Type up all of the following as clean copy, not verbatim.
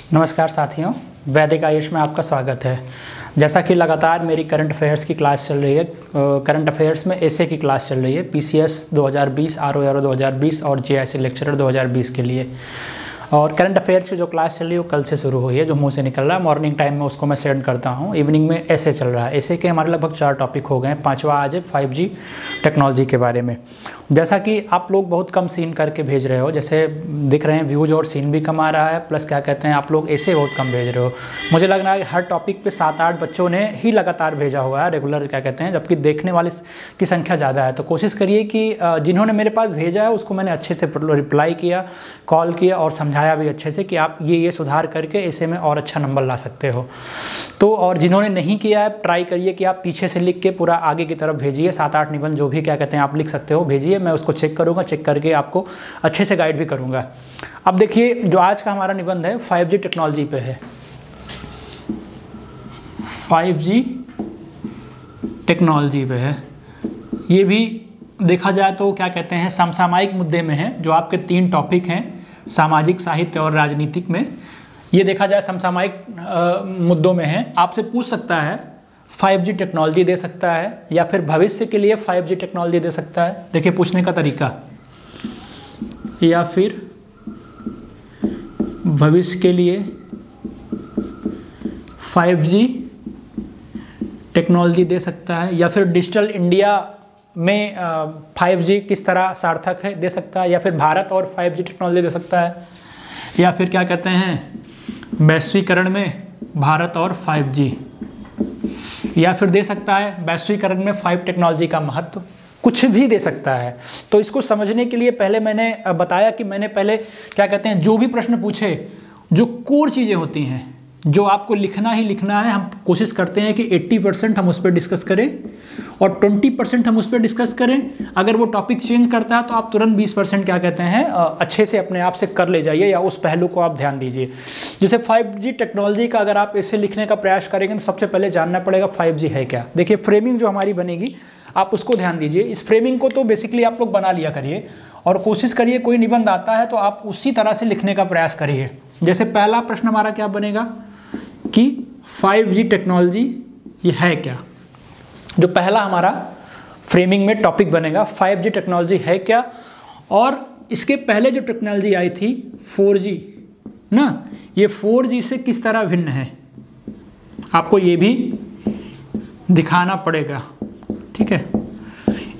नमस्कार साथियों, वैदिक आयुष में आपका स्वागत है। जैसा कि लगातार मेरी करंट अफेयर्स की क्लास चल रही है, करंट अफेयर्स में एसए की क्लास चल रही है, पीसीएस 2020, आरओ 2020 और जेआईसी लेक्चरर 2020 के लिए। और करंट अफेयर्स की जो क्लास चल रही है वो कल से शुरू हुई है, जो मुंह से निकल रहा है। मॉर्निंग टाइम में उसको मैं सेंड करता हूँ, इवनिंग में एसए चल रहा है। एसए के हमारे लगभग 4 टॉपिक हो गए हैं, 5वां आज है 5G टेक्नोलॉजी के बारे में। जैसा कि आप लोग बहुत कम सीन करके भेज रहे हो, जैसे दिख रहे हैं व्यूज और सीन भी कम आ रहा है, प्लस क्या कहते हैं आप लोग एसए बहुत कम भेज रहे हो। मुझे लग रहा है कि हर टॉपिक पे 7-8 बच्चों ने ही लगातार भेजा हुआ है रेगुलर, क्या कहते हैं, जबकि देखने वाले की संख्या ज़्यादा है। तो कोशिश करिए कि जिन्होंने मेरे पास भेजा है उसको मैंने अच्छे से रिप्लाई किया, कॉल किया और समझाया भी अच्छे से कि आप ये सुधार करके ऐसे में और अच्छा नंबर ला सकते हो। तो और जिन्होंने नहीं किया है, ट्राई करिए कि आप पीछे से लिख के पूरा आगे की तरफ भेजिए। 7-8 निबंध जो भी क्या कहते हैं आप लिख सकते हो, भेजिए। मैं उसको चेक करूँगा, चेक करके आपको अच्छे से गाइड भी करूँगा। अब देखिए, जो आज का हमारा निबंध है 5G टेक्नोलॉजी पे है। 5G टेक्नोलॉजी पे है। ये भी देखा जाए तो क्या कहते हैं समसामयिक मुद्दे में है। जो आपके 3 टॉपिक हैं, सामाजिक, साहित्य और राजनीतिक में, ये देखा जाए समसामयिक मुद्दों में है। आपसे पूछ सकता है 5G टेक्नोलॉजी दे सकता है या फिर भविष्य के लिए 5G टेक्नोलॉजी दे सकता है। देखिए पूछने का तरीका, या फिर भविष्य के लिए 5G टेक्नोलॉजी दे सकता है, या फिर डिजिटल इंडिया में 5G किस तरह सार्थक है, दे सकता है, या फिर भारत और 5G टेक्नोलॉजी दे सकता है, या फिर क्या कहते हैं वैश्वीकरण में भारत और 5G, या फिर दे सकता है वैश्वीकरण में 5 टेक्नोलॉजी का महत्व। कुछ भी दे सकता है। तो इसको समझने के लिए पहले मैंने बताया कि मैंने पहले क्या कहते हैं जो भी प्रश्न पूछे, जो कोर चीज़ें होती हैं, जो आपको लिखना ही लिखना है, हम कोशिश करते हैं कि 80% हम उस पर डिस्कस करें और 20% हम उस पर डिस्कस करें। अगर वो टॉपिक चेंज करता है तो आप तुरंत 20% क्या कहते हैं अच्छे से अपने आप से कर ले जाइए, या उस पहलू को आप ध्यान दीजिए। जैसे 5G टेक्नोलॉजी का अगर आप ऐसे लिखने का प्रयास करेंगे तो सबसे पहले जानना पड़ेगा 5G है क्या। देखिए फ्रेमिंग जो हमारी बनेगी, आप उसको ध्यान दीजिए। इस फ्रेमिंग को तो बेसिकली आप लोग बना लिया करिए और कोशिश करिए कोई निबंध आता है तो आप उसी तरह से लिखने का प्रयास करिए। जैसे पहला प्रश्न हमारा क्या बनेगा कि 5G टेक्नोलॉजी ये है क्या। जो पहला हमारा फ्रेमिंग में टॉपिक बनेगा 5G टेक्नोलॉजी है क्या। और इसके पहले जो टेक्नोलॉजी आई थी 4G ना, ये 4G से किस तरह भिन्न है, आपको ये भी दिखाना पड़ेगा। ठीक है,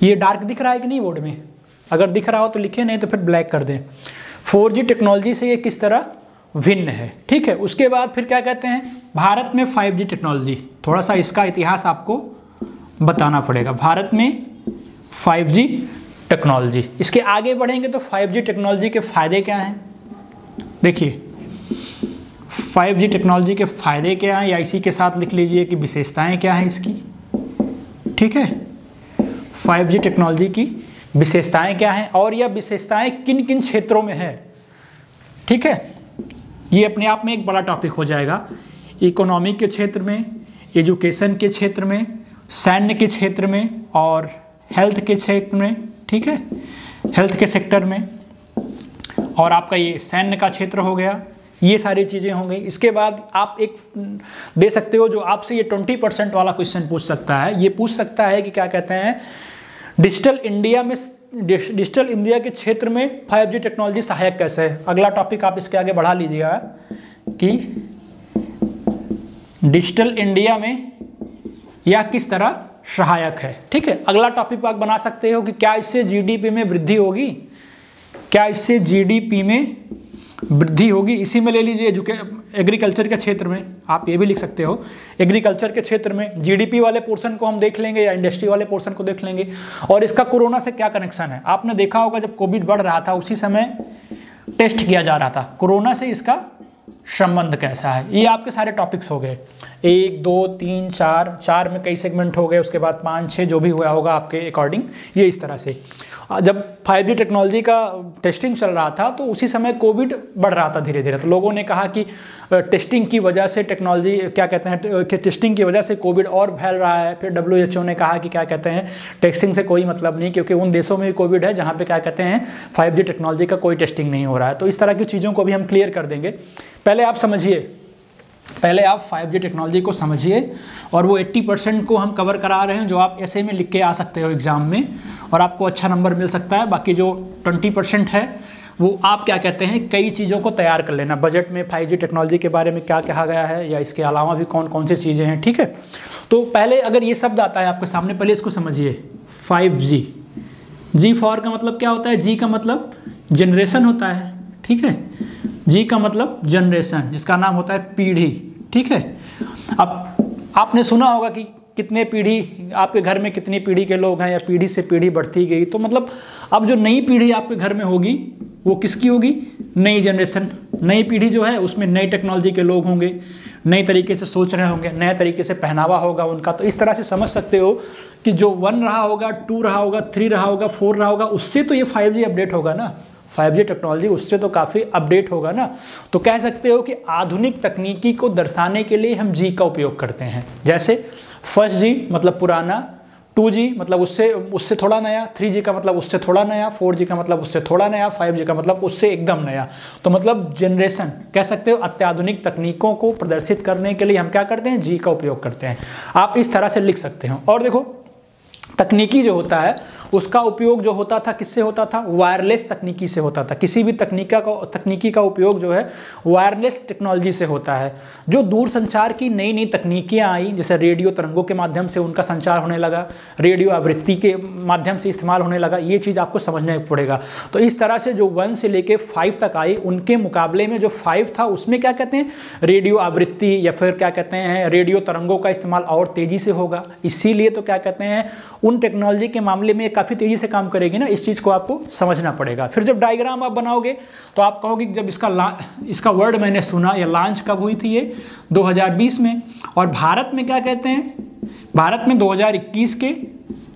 ये डार्क दिख रहा है कि नहीं बोर्ड में? अगर दिख रहा हो तो लिखे, नहीं तो फिर ब्लैक कर दें। 4G टेक्नोलॉजी से ये किस तरह भिन्न है। ठीक है, उसके बाद फिर क्या कहते हैं भारत में 5G टेक्नोलॉजी, थोड़ा सा इसका इतिहास आपको बताना पड़ेगा। भारत में 5G टेक्नोलॉजी, इसके आगे बढ़ेंगे तो 5G टेक्नोलॉजी के फ़ायदे क्या हैं। देखिए 5G टेक्नोलॉजी के फ़ायदे क्या हैं, या इसी के साथ लिख लीजिए कि विशेषताएं क्या हैं इसकी। ठीक है, 5G टेक्नोलॉजी की विशेषताएं क्या हैं और यह विशेषताएं किन किन क्षेत्रों में है। ठीक है, ये अपने आप में एक बड़ा टॉपिक हो जाएगा। इकोनॉमी के क्षेत्र में, एजुकेशन के क्षेत्र में, सैन्य के क्षेत्र में और हेल्थ के क्षेत्र में। ठीक है, हेल्थ के सेक्टर में, और आपका ये सैन्य का क्षेत्र हो गया, ये सारी चीज़ें हो गई। इसके बाद आप एक दे सकते हो जो आपसे ये 20% वाला क्वेश्चन पूछ सकता है। ये पूछ सकता है कि क्या कहते हैं डिजिटल इंडिया में, डिजिटल इंडिया के क्षेत्र में 5G टेक्नोलॉजी सहायक कैसे है। अगला टॉपिक आप इसके आगे बढ़ा लीजिएगा कि डिजिटल इंडिया में यह किस तरह सहायक है। ठीक है, अगला टॉपिक आप बना सकते हो कि क्या इससे जीडीपी में वृद्धि होगी, क्या इससे जीडीपी में वृद्धि होगी। इसी में ले लीजिए एग्रीकल्चर के क्षेत्र में, आप ये भी लिख सकते हो। एग्रीकल्चर के क्षेत्र में जीडीपी वाले पोर्शन को हम देख लेंगे या इंडस्ट्री वाले पोर्शन को देख लेंगे। और इसका कोरोना से क्या कनेक्शन है, आपने देखा होगा जब कोविड बढ़ रहा था उसी समय टेस्ट किया जा रहा था, कोरोना से इसका संबंध कैसा है। ये आपके सारे टॉपिक्स हो गए, 1 2 3 4 में कई सेगमेंट हो गए, उसके बाद 5 6 जो भी हुआ होगा आपके अकॉर्डिंग, ये इस तरह से। जब 5G टेक्नोलॉजी का टेस्टिंग चल रहा था तो उसी समय कोविड बढ़ रहा था धीरे धीरे। तो लोगों ने कहा कि टेस्टिंग की वजह से टेक्नोलॉजी क्या कहते हैं कि टेस्टिंग की वजह से कोविड और फैल रहा है। फिर WHO ने कहा कि क्या कहते हैं टेस्टिंग से कोई मतलब नहीं, क्योंकि उन देशों में भी कोविड है जहाँ पे क्या कहते हैं 5G टेक्नोलॉजी का कोई टेस्टिंग नहीं हो रहा है। तो इस तरह की चीज़ों को भी हम क्लियर कर देंगे। पहले आप समझिए, पहले आप 5G टेक्नोलॉजी को समझिए, और वो 80% को हम कवर करा रहे हैं जो आप ऐसे में लिख के आ सकते हो एग्ज़ाम में और आपको अच्छा नंबर मिल सकता है। बाकी जो 20% है वो आप क्या कहते हैं कई चीज़ों को तैयार कर लेना। बजट में 5G टेक्नोलॉजी के बारे में क्या कहा गया है या इसके अलावा भी कौन कौन सी चीज़ें हैं, ठीक है। तो पहले अगर ये शब्द आता है आपके सामने, पहले इसको समझिए। 5G, G फॉर का मतलब क्या होता है? G का मतलब जनरेशन होता है, ठीक है। G का मतलब जनरेशन, जिसका नाम होता है पीढ़ी, ठीक है। अब आपने सुना होगा कि कितने पीढ़ी आपके घर में कितनी पीढ़ी के लोग हैं या पीढ़ी से पीढ़ी बढ़ती गई। तो मतलब अब जो नई पीढ़ी आपके घर में होगी वो किसकी होगी? नई जनरेशन। नई पीढ़ी जो है उसमें नई टेक्नोलॉजी के लोग होंगे, नए तरीके से सोच रहे होंगे, नए तरीके से पहनावा होगा उनका। तो इस तरह से समझ सकते हो कि जो 1 रहा होगा, 2 रहा होगा, 3 रहा होगा, 4 रहा होगा, उससे तो ये 5G अपडेट होगा ना। 5G टेक्नोलॉजी उससे तो काफ़ी अपडेट होगा ना। तो कह सकते हो कि आधुनिक तकनीकी को दर्शाने के लिए हम G का उपयोग करते हैं। जैसे 1G मतलब पुराना, 2G मतलब उससे थोड़ा नया, 3G का मतलब उससे थोड़ा नया, 4G का मतलब उससे थोड़ा नया, 5G का मतलब उससे एकदम नया। तो मतलब जनरेशन कह सकते हो। अत्याधुनिक तकनीकों को प्रदर्शित करने के लिए हम क्या करते हैं? G का उपयोग करते हैं। आप इस तरह से लिख सकते हो। और देखो तकनीकी जो होता है उसका उपयोग जो होता था किससे होता था? वायरलेस तकनीकी से होता था। किसी भी तकनीकी का उपयोग जो है वायरलेस टेक्नोलॉजी से होता है। जो दूरसंचार की नई नई तकनीकियाँ आई, जैसे रेडियो तरंगों के माध्यम से उनका संचार होने लगा, रेडियो आवृत्ति के माध्यम से इस्तेमाल होने लगा, ये चीज़ आपको समझना पड़ेगा। तो इस तरह से जो 1 से लेके 5 तक आई, उनके मुकाबले में जो 5 था उसमें क्या कहते हैं रेडियो आवृत्ति या फिर क्या कहते हैं रेडियो तरंगों का इस्तेमाल और तेज़ी से होगा। इसीलिए तो क्या कहते हैं उन टेक्नोलॉजी के मामले में काफ़ी तेज़ी से काम करेगी ना। इस चीज़ को आपको समझना पड़ेगा। फिर जब डायग्राम आप बनाओगे तो आप कहोगे जब इसका वर्ड मैंने सुना, या लॉन्च कब हुई थी? ये 2020 में। और भारत में क्या कहते हैं? भारत में 2021 के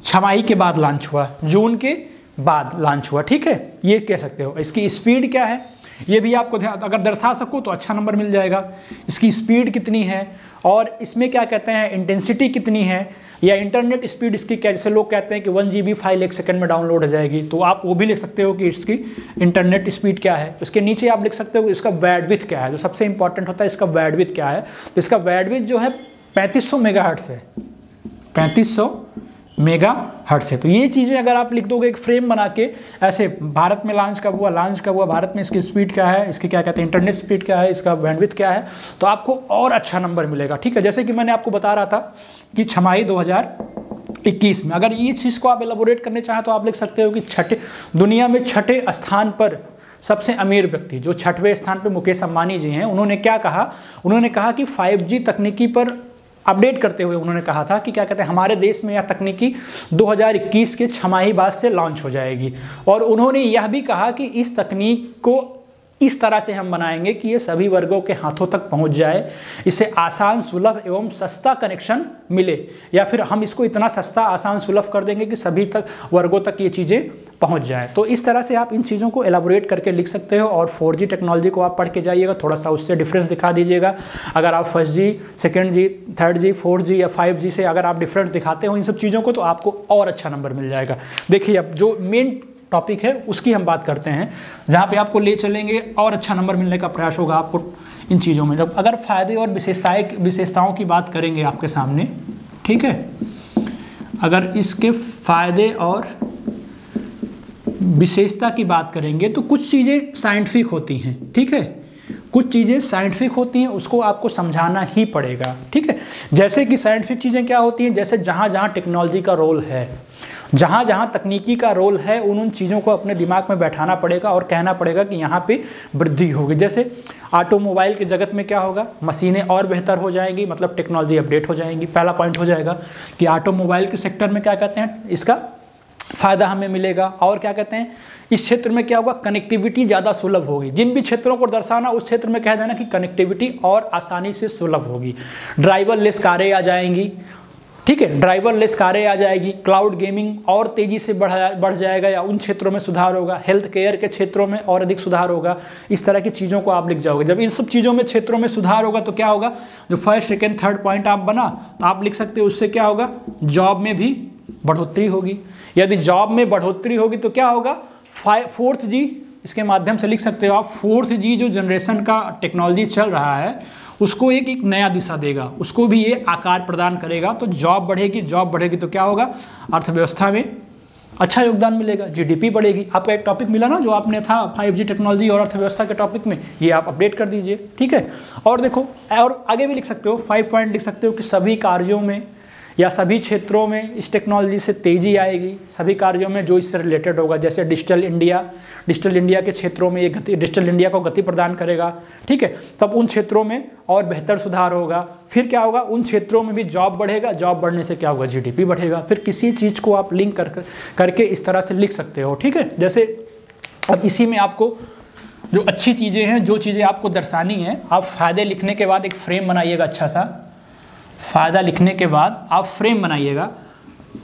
छमाही के बाद लॉन्च हुआ, जून के बाद लॉन्च हुआ, ठीक है। ये कह सकते हो। इसकी स्पीड क्या है ये भी आपको अगर दर्शा सको तो अच्छा नंबर मिल जाएगा। इसकी स्पीड कितनी है और इसमें क्या कहते हैं इंटेंसिटी कितनी है, या इंटरनेट स्पीड इसकी क्या, जैसे लोग कहते हैं कि 1 GB फाइल 1 सेकंड में डाउनलोड हो जाएगी, तो आप वो भी लिख सकते हो कि इसकी इंटरनेट स्पीड क्या है। उसके नीचे आप लिख सकते हो कि इसका बैंडविड्थ क्या है, जो सबसे इंपॉर्टेंट होता है इसका बैंडविड्थ क्या है। तो इसका बैंडविड्थ जो है 3500 मेगाहर्ट्ज़ है, 3500 मेगाहर्ट्ज़ है। तो ये चीज़ें अगर आप लिख दोगे एक फ्रेम बना के ऐसे, भारत में लॉन्च कब हुआ, भारत में इसकी स्पीड क्या है, इसकी क्या कहते हैं इंटरनेट स्पीड क्या है, इसका बैंडविड्थ क्या है, तो आपको और अच्छा नंबर मिलेगा, ठीक है। जैसे कि मैंने आपको बता रहा था कि छमाही 2021 में अगर ये चीज़ को आप एलाबोरेट करने चाहें तो आप लिख सकते हो कि दुनिया में 6ठे स्थान पर सबसे अमीर व्यक्ति, जो 6वें स्थान पर मुकेश अंबानी जी हैं, उन्होंने क्या कहा? उन्होंने कहा कि 5G तकनीकी पर अपडेट करते हुए उन्होंने कहा था कि क्या कहते हैं हमारे देश में यह तकनीकी 2021 के छमाही बाद से लॉन्च हो जाएगी। और उन्होंने यह भी कहा कि इस तकनीक को इस तरह से हम बनाएंगे कि ये सभी वर्गों के हाथों तक पहुंच जाए, इससे आसान, सुलभ एवं सस्ता कनेक्शन मिले, या फिर हम इसको इतना सस्ता, आसान, सुलभ कर देंगे कि सभी वर्गों तक ये चीज़ें पहुंच जाए। तो इस तरह से आप इन चीज़ों को एलाबोरेट करके लिख सकते हो। और 4G टेक्नोलॉजी को आप पढ़ के जाइएगा, थोड़ा सा उससे डिफरेंस दिखा दीजिएगा। अगर आप 1G, 2G, 3G, 4G या 5G से अगर आप डिफरेंस दिखाते हो इन सब चीज़ों को, तो आपको और अच्छा नंबर मिल जाएगा। देखिए अब जो मेन टॉपिक है उसकी हम बात करते हैं, जहाँ पे आपको ले चलेंगे और अच्छा नंबर मिलने का प्रयास होगा आपको इन चीज़ों में। जब अगर फ़ायदे और विशेषताओं की बात करेंगे आपके सामने, ठीक है, अगर इसके फ़ायदे और विशेषता की बात करेंगे तो कुछ चीज़ें साइंटिफिक होती हैं, ठीक है, कुछ चीज़ें साइंटिफिक होती हैं, उसको आपको समझाना ही पड़ेगा, ठीक है। जैसे कि साइंटिफिक चीज़ें क्या होती हैं, जैसे जहाँ जहाँ टेक्नोलॉजी का रोल है, जहाँ जहाँ तकनीकी का रोल है, उन चीज़ों को अपने दिमाग में बैठाना पड़ेगा और कहना पड़ेगा कि यहाँ पे वृद्धि होगी। जैसे ऑटोमोबाइल के जगत में क्या होगा, मशीनें और बेहतर हो जाएंगी, मतलब टेक्नोलॉजी अपडेट हो जाएंगी। पहला पॉइंट हो जाएगा कि ऑटोमोबाइल के सेक्टर में क्या कहते हैं इसका फ़ायदा हमें मिलेगा। और क्या कहते हैं इस क्षेत्र में क्या होगा, कनेक्टिविटी ज़्यादा सुलभ होगी। जिन भी क्षेत्रों को दर्शाना उस क्षेत्र में कह देना कि कनेक्टिविटी और आसानी से सुलभ होगी। ड्राइवरलेस कारें आ जाएंगी, ठीक है, ड्राइवरलेस कारें आ जाएगी, क्लाउड गेमिंग और तेजी से बढ़ जाएगा या उन क्षेत्रों में सुधार होगा, हेल्थ केयर के क्षेत्रों में और अधिक सुधार होगा। इस तरह की चीज़ों को आप लिख जाओगे। जब इन सब चीज़ों में क्षेत्रों में सुधार होगा तो क्या होगा, जो फर्स्ट सेकेंड थर्ड पॉइंट आप बना तो आप लिख सकते हो उससे क्या होगा, जॉब में भी बढ़ोतरी होगी। यदि जॉब में बढ़ोतरी होगी तो क्या होगा, 4G इसके माध्यम से लिख सकते हो आप। 4G जो जनरेशन का टेक्नोलॉजी चल रहा है उसको एक नया दिशा देगा, उसको भी ये आकार प्रदान करेगा। तो जॉब बढ़ेगी, जॉब बढ़ेगी तो क्या होगा, अर्थव्यवस्था में अच्छा योगदान मिलेगा, जीडीपी बढ़ेगी। आपका एक टॉपिक मिला ना जो आपने था 5G टेक्नोलॉजी और अर्थव्यवस्था के टॉपिक में, ये आप अपडेट कर दीजिए। ठीक है, और देखो और आगे भी लिख सकते हो, 5 पॉइंट लिख सकते हो कि सभी कार्यों में या सभी क्षेत्रों में इस टेक्नोलॉजी से तेज़ी आएगी, सभी कार्यों में जो इससे रिलेटेड होगा। जैसे डिजिटल इंडिया के क्षेत्रों में ये डिजिटल इंडिया को गति प्रदान करेगा। ठीक है, तब उन क्षेत्रों में और बेहतर सुधार होगा। फिर क्या होगा, उन क्षेत्रों में भी जॉब बढ़ेगा, जॉब बढ़ने से क्या होगा, जीडीपी बढ़ेगा। फिर किसी चीज़ को आप लिंक करके इस तरह से लिख सकते हो। ठीक है, जैसे अब इसी में आपको जो अच्छी चीज़ें हैं, जो चीज़ें आपको दर्शानी है, आप फ़ायदे लिखने के बाद एक फ्रेम बनाइएगा। अच्छा सा फ़ायदा लिखने के बाद आप फ्रेम बनाइएगा।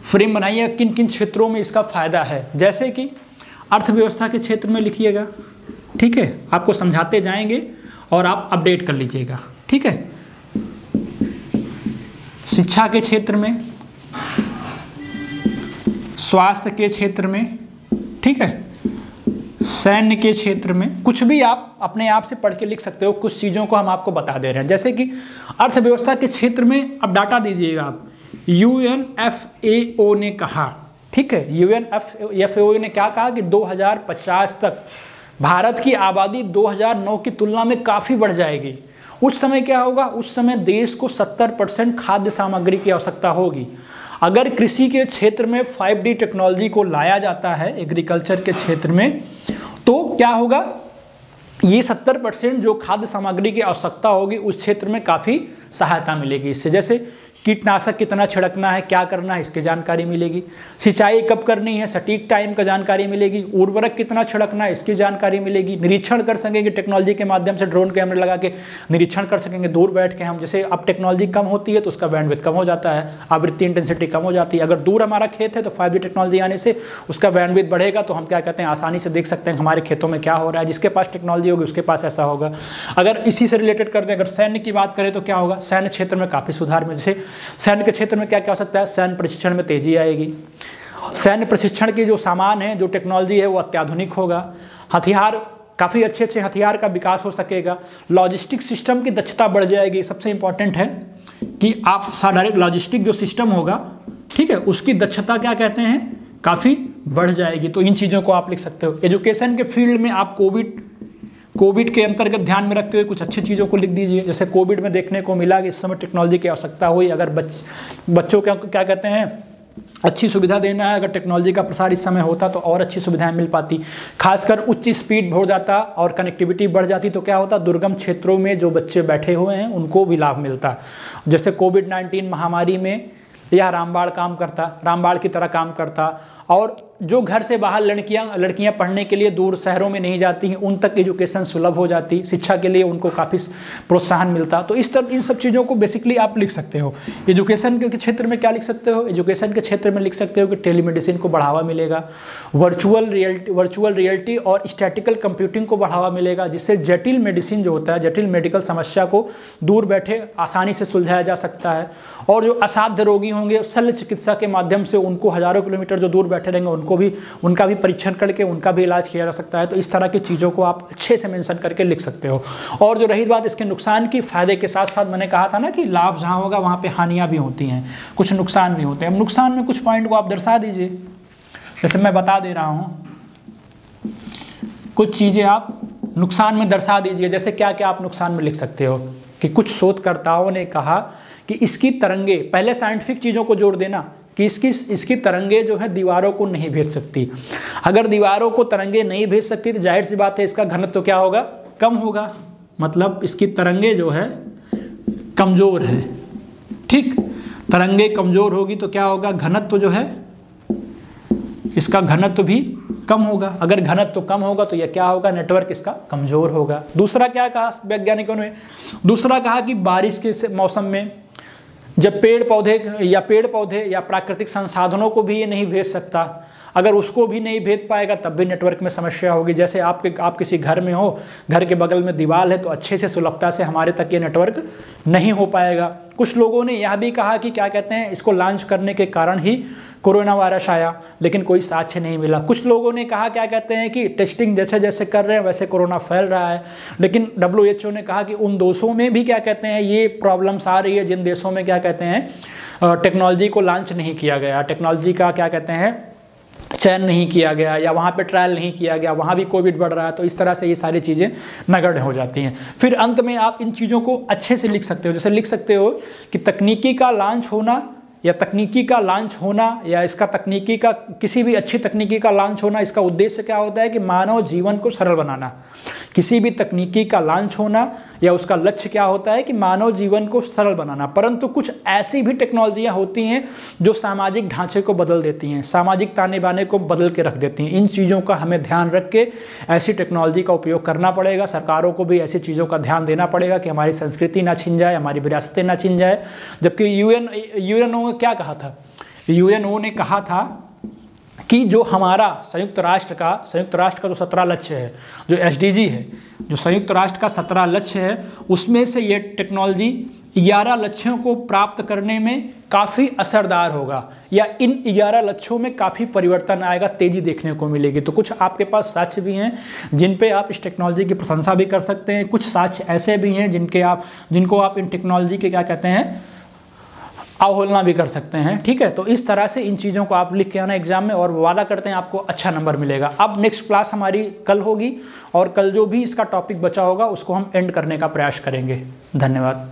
फ्रेम बनाइएगा किन किन क्षेत्रों में इसका फ़ायदा है। जैसे कि अर्थव्यवस्था के क्षेत्र में लिखिएगा। ठीक है, आपको समझाते जाएंगे और आप अपडेट कर लीजिएगा। ठीक है, शिक्षा के क्षेत्र में, स्वास्थ्य के क्षेत्र में, ठीक है, सैन्य के क्षेत्र में, कुछ भी आप अपने आप से पढ़ के लिख सकते हो। कुछ चीज़ों को हम आपको बता दे रहे हैं। जैसे कि अर्थव्यवस्था के क्षेत्र में अब डाटा दीजिएगा आप। UNFAO ने कहा, ठीक है, UNFAO ने क्या कहा कि 2050 तक भारत की आबादी 2009 की तुलना में काफ़ी बढ़ जाएगी। उस समय क्या होगा, उस समय देश को 70% खाद्य सामग्री की आवश्यकता होगी। अगर कृषि के क्षेत्र में 5D टेक्नोलॉजी को लाया जाता है एग्रीकल्चर के क्षेत्र में, तो क्या होगा, ये 70% जो खाद्य सामग्री की आवश्यकता होगी उस क्षेत्र में काफ़ी सहायता मिलेगी इससे। जैसे कीटनाशक कितना छिड़कना है, क्या करना है, इसकी जानकारी मिलेगी। सिंचाई कब करनी है, सटीक टाइम का जानकारी मिलेगी। उर्वरक कितना छिड़कना है, इसकी जानकारी मिलेगी। निरीक्षण कर सकेंगे टेक्नोलॉजी के माध्यम से, ड्रोन कैमरे लगा के निरीक्षण कर सकेंगे दूर बैठ के हम। जैसे अब टेक्नोलॉजी कम होती है तो उसका बैंडविड्थ कम हो जाता है, आवृत्ति इंटेंसिटी कम हो जाती है। अगर दूर हमारा खेत है तो 5G टेक्नोलॉजी आने से उसका बैंडविड्थ बढ़ेगा, तो हम क्या कहते हैं, आसानी से देख सकते हैं हमारे खेतों में क्या हो रहा है। जिसके पास टेक्नोलॉजी होगी उसके पास ऐसा होगा। अगर इसी से रिलेटेड कर दें, अगर सैन्य की बात करें तो क्या होगा, सैन्य क्षेत्र में काफ़ी सुधार में, जैसे सैन्य के क्षेत्र में क्या क्या हो सकता है, सैन्य प्रशिक्षण में तेजी आएगी। सैन्य प्रशिक्षण की जो सामान है, जो टेक्नोलॉजी है वो अत्याधुनिक होगा। हथियार, काफ़ी अच्छे अच्छे हथियार का विकास हो सकेगा। लॉजिस्टिक सिस्टम की दक्षता बढ़ जाएगी। सबसे इंपॉर्टेंट है कि आप डायरेक्ट लॉजिस्टिक जो सिस्टम होगा, ठीक है, उसकी दक्षता क्या कहते हैं, काफ़ी बढ़ जाएगी। तो इन चीज़ों को आप लिख सकते हो। एजुकेशन के फील्ड में आप कोविड के अंतर्गत ध्यान में रखते हुए कुछ अच्छी चीज़ों को लिख दीजिए। जैसे कोविड में देखने को मिला कि इस समय टेक्नोलॉजी की आवश्यकता हुई। अगर बच्चों को क्या कहते हैं, अच्छी सुविधा देना है, अगर टेक्नोलॉजी का प्रसार इस समय होता तो और अच्छी सुविधाएं मिल पाती। खासकर उच्च स्पीड हो जाता और कनेक्टिविटी बढ़ जाती तो क्या होता, दुर्गम क्षेत्रों में जो बच्चे बैठे हुए हैं उनको भी लाभ मिलता। जैसे कोविड-19 महामारी में यह रामबाण की तरह काम करता। और जो घर से बाहर लड़कियां पढ़ने के लिए दूर शहरों में नहीं जाती हैं, उन तक एजुकेशन सुलभ हो जाती, शिक्षा के लिए उनको काफ़ी प्रोत्साहन मिलता। तो इस तरह इन सब चीज़ों को बेसिकली आप लिख सकते हो। एजुकेशन के क्षेत्र में क्या लिख सकते हो, एजुकेशन के क्षेत्र में लिख सकते हो कि टेलीमेडिसिन को बढ़ावा मिलेगा, वर्चुअल रियलिटी और स्टैटिकल कंप्यूटिंग को बढ़ावा मिलेगा, जिससे जटिल मेडिसिन जो होता है, जटिल मेडिकल समस्या को दूर बैठे आसानी से सुलझाया जा सकता है। और जो असाध्य रोगी होंगे, शल्य चिकित्सा के माध्यम से उनको हज़ारों किलोमीटर जो दूर बैठे रहेंगे उनका भी परीक्षण करके उनका भी इलाज किया जा सकता है। तो इस तरह की चीज़ों को आप अच्छे से मेंशन करके लिख सकते हो। और जो रही बात इसके नुकसान की, फायदे के साथ साथ मैंने कहा था ना कि लाभ जहाँ होगा वहाँ पे हानियाँ भी होती हैं, कुछ नुकसान भी होते हैं। अब नुकसान में कुछ पॉइंट को आप दर्शा दीजिए। जैसे मैं बता दे रहा हूँ, कुछ चीज़ें आप नुकसान में दर्शा दीजिए। जैसे क्या क्या आप नुकसान में लिख सकते हो कि कुछ शोधकर्ताओं ने कहा कि इसकी तरंगे, पहले साइंटिफिक चीज़ों को जोड़ देना कि इसकी तरंगे जो है दीवारों को नहीं भेज सकती। अगर दीवारों को तरंगे नहीं भेज सकती तो जाहिर सी बात है इसका घनत्व तो क्या होगा, कम होगा। मतलब इसकी तरंगे जो है कमज़ोर है। ठीक, तरंगे कमज़ोर होगी तो क्या होगा, घनत्व जो है इसका घनत्व भी कम होगा। अगर घनत्व कम होगा तो यह क्या होगा, नेटवर्क इसका कमज़ोर होगा। दूसरा क्या कहा वैज्ञानिकों ने, दूसरा कहा कि बारिश के मौसम में जब पेड़ पौधे या प्राकृतिक संसाधनों को भी ये नहीं भेज सकता, अगर उसको भी नहीं भेज पाएगा तब भी नेटवर्क में समस्या होगी। जैसे आप किसी घर में हो, घर के बगल में दीवार है, तो अच्छे से सुलभता से हमारे तक ये नेटवर्क नहीं हो पाएगा। कुछ लोगों ने यह भी कहा कि क्या कहते हैं, इसको लॉन्च करने के कारण ही कोरोना वायरस आया, लेकिन कोई साक्ष्य नहीं मिला। कुछ लोगों ने कहा क्या कहते हैं कि टेस्टिंग जैसे जैसे कर रहे हैं वैसे कोरोना फैल रहा है, लेकिन WHO ने कहा कि उन देशों में भी क्या कहते हैं ये प्रॉब्लम्स आ रही है जिन देशों में क्या कहते हैं टेक्नोलॉजी को लॉन्च नहीं किया गया, टेक्नोलॉजी का क्या कहते हैं चयन नहीं किया गया, या वहाँ पे ट्रायल नहीं किया गया, वहाँ भी कोविड बढ़ रहा है। तो इस तरह से ये सारी चीज़ें नगण्य हो जाती हैं। फिर अंत में आप इन चीज़ों को अच्छे से लिख सकते हो, जैसे लिख सकते हो कि तकनीकी का लॉन्च होना या इसका तकनीकी का किसी भी अच्छी तकनीकी का लॉन्च होना, इसका उद्देश्य क्या होता है कि मानव जीवन को सरल बनाना। किसी भी तकनीकी का लॉन्च होना या उसका लक्ष्य क्या होता है कि मानव जीवन को सरल बनाना। परंतु कुछ ऐसी भी टेक्नोलॉजियां होती हैं जो सामाजिक ढांचे को बदल देती हैं, सामाजिक ताने बाने को बदल के रख देती हैं। इन चीज़ों का हमें ध्यान रख के ऐसी टेक्नोलॉजी का उपयोग करना पड़ेगा। सरकारों को भी ऐसी चीज़ों का ध्यान देना पड़ेगा कि हमारी संस्कृति ना छिन जाए, हमारी विरासतें ना छिन जाए। जबकि यूएनओ ने क्या कहा था, यूएनओ ने कहा था कि जो हमारा संयुक्त राष्ट्र का जो 17 लक्ष्य है, जो SDG है, जो संयुक्त राष्ट्र का 17 लक्ष्य है, उसमें से ये टेक्नोलॉजी 11 लक्ष्यों को प्राप्त करने में काफ़ी असरदार होगा, या इन 11 लक्ष्यों में काफ़ी परिवर्तन आएगा, तेज़ी देखने को मिलेगी। तो कुछ आपके पास साक्ष्य भी हैं जिन पे आप इस टेक्नोलॉजी की प्रशंसा भी कर सकते हैं, कुछ साक्ष्य ऐसे भी हैं जिनको आप इन टेक्नोलॉजी के क्या कहते हैं अवहेलना भी कर सकते हैं। ठीक है, तो इस तरह से इन चीज़ों को आप लिख के आना एग्जाम में, और वादा करते हैं आपको अच्छा नंबर मिलेगा। अब नेक्स्ट क्लास हमारी कल होगी, और कल जो भी इसका टॉपिक बचा होगा उसको हम एंड करने का प्रयास करेंगे। धन्यवाद।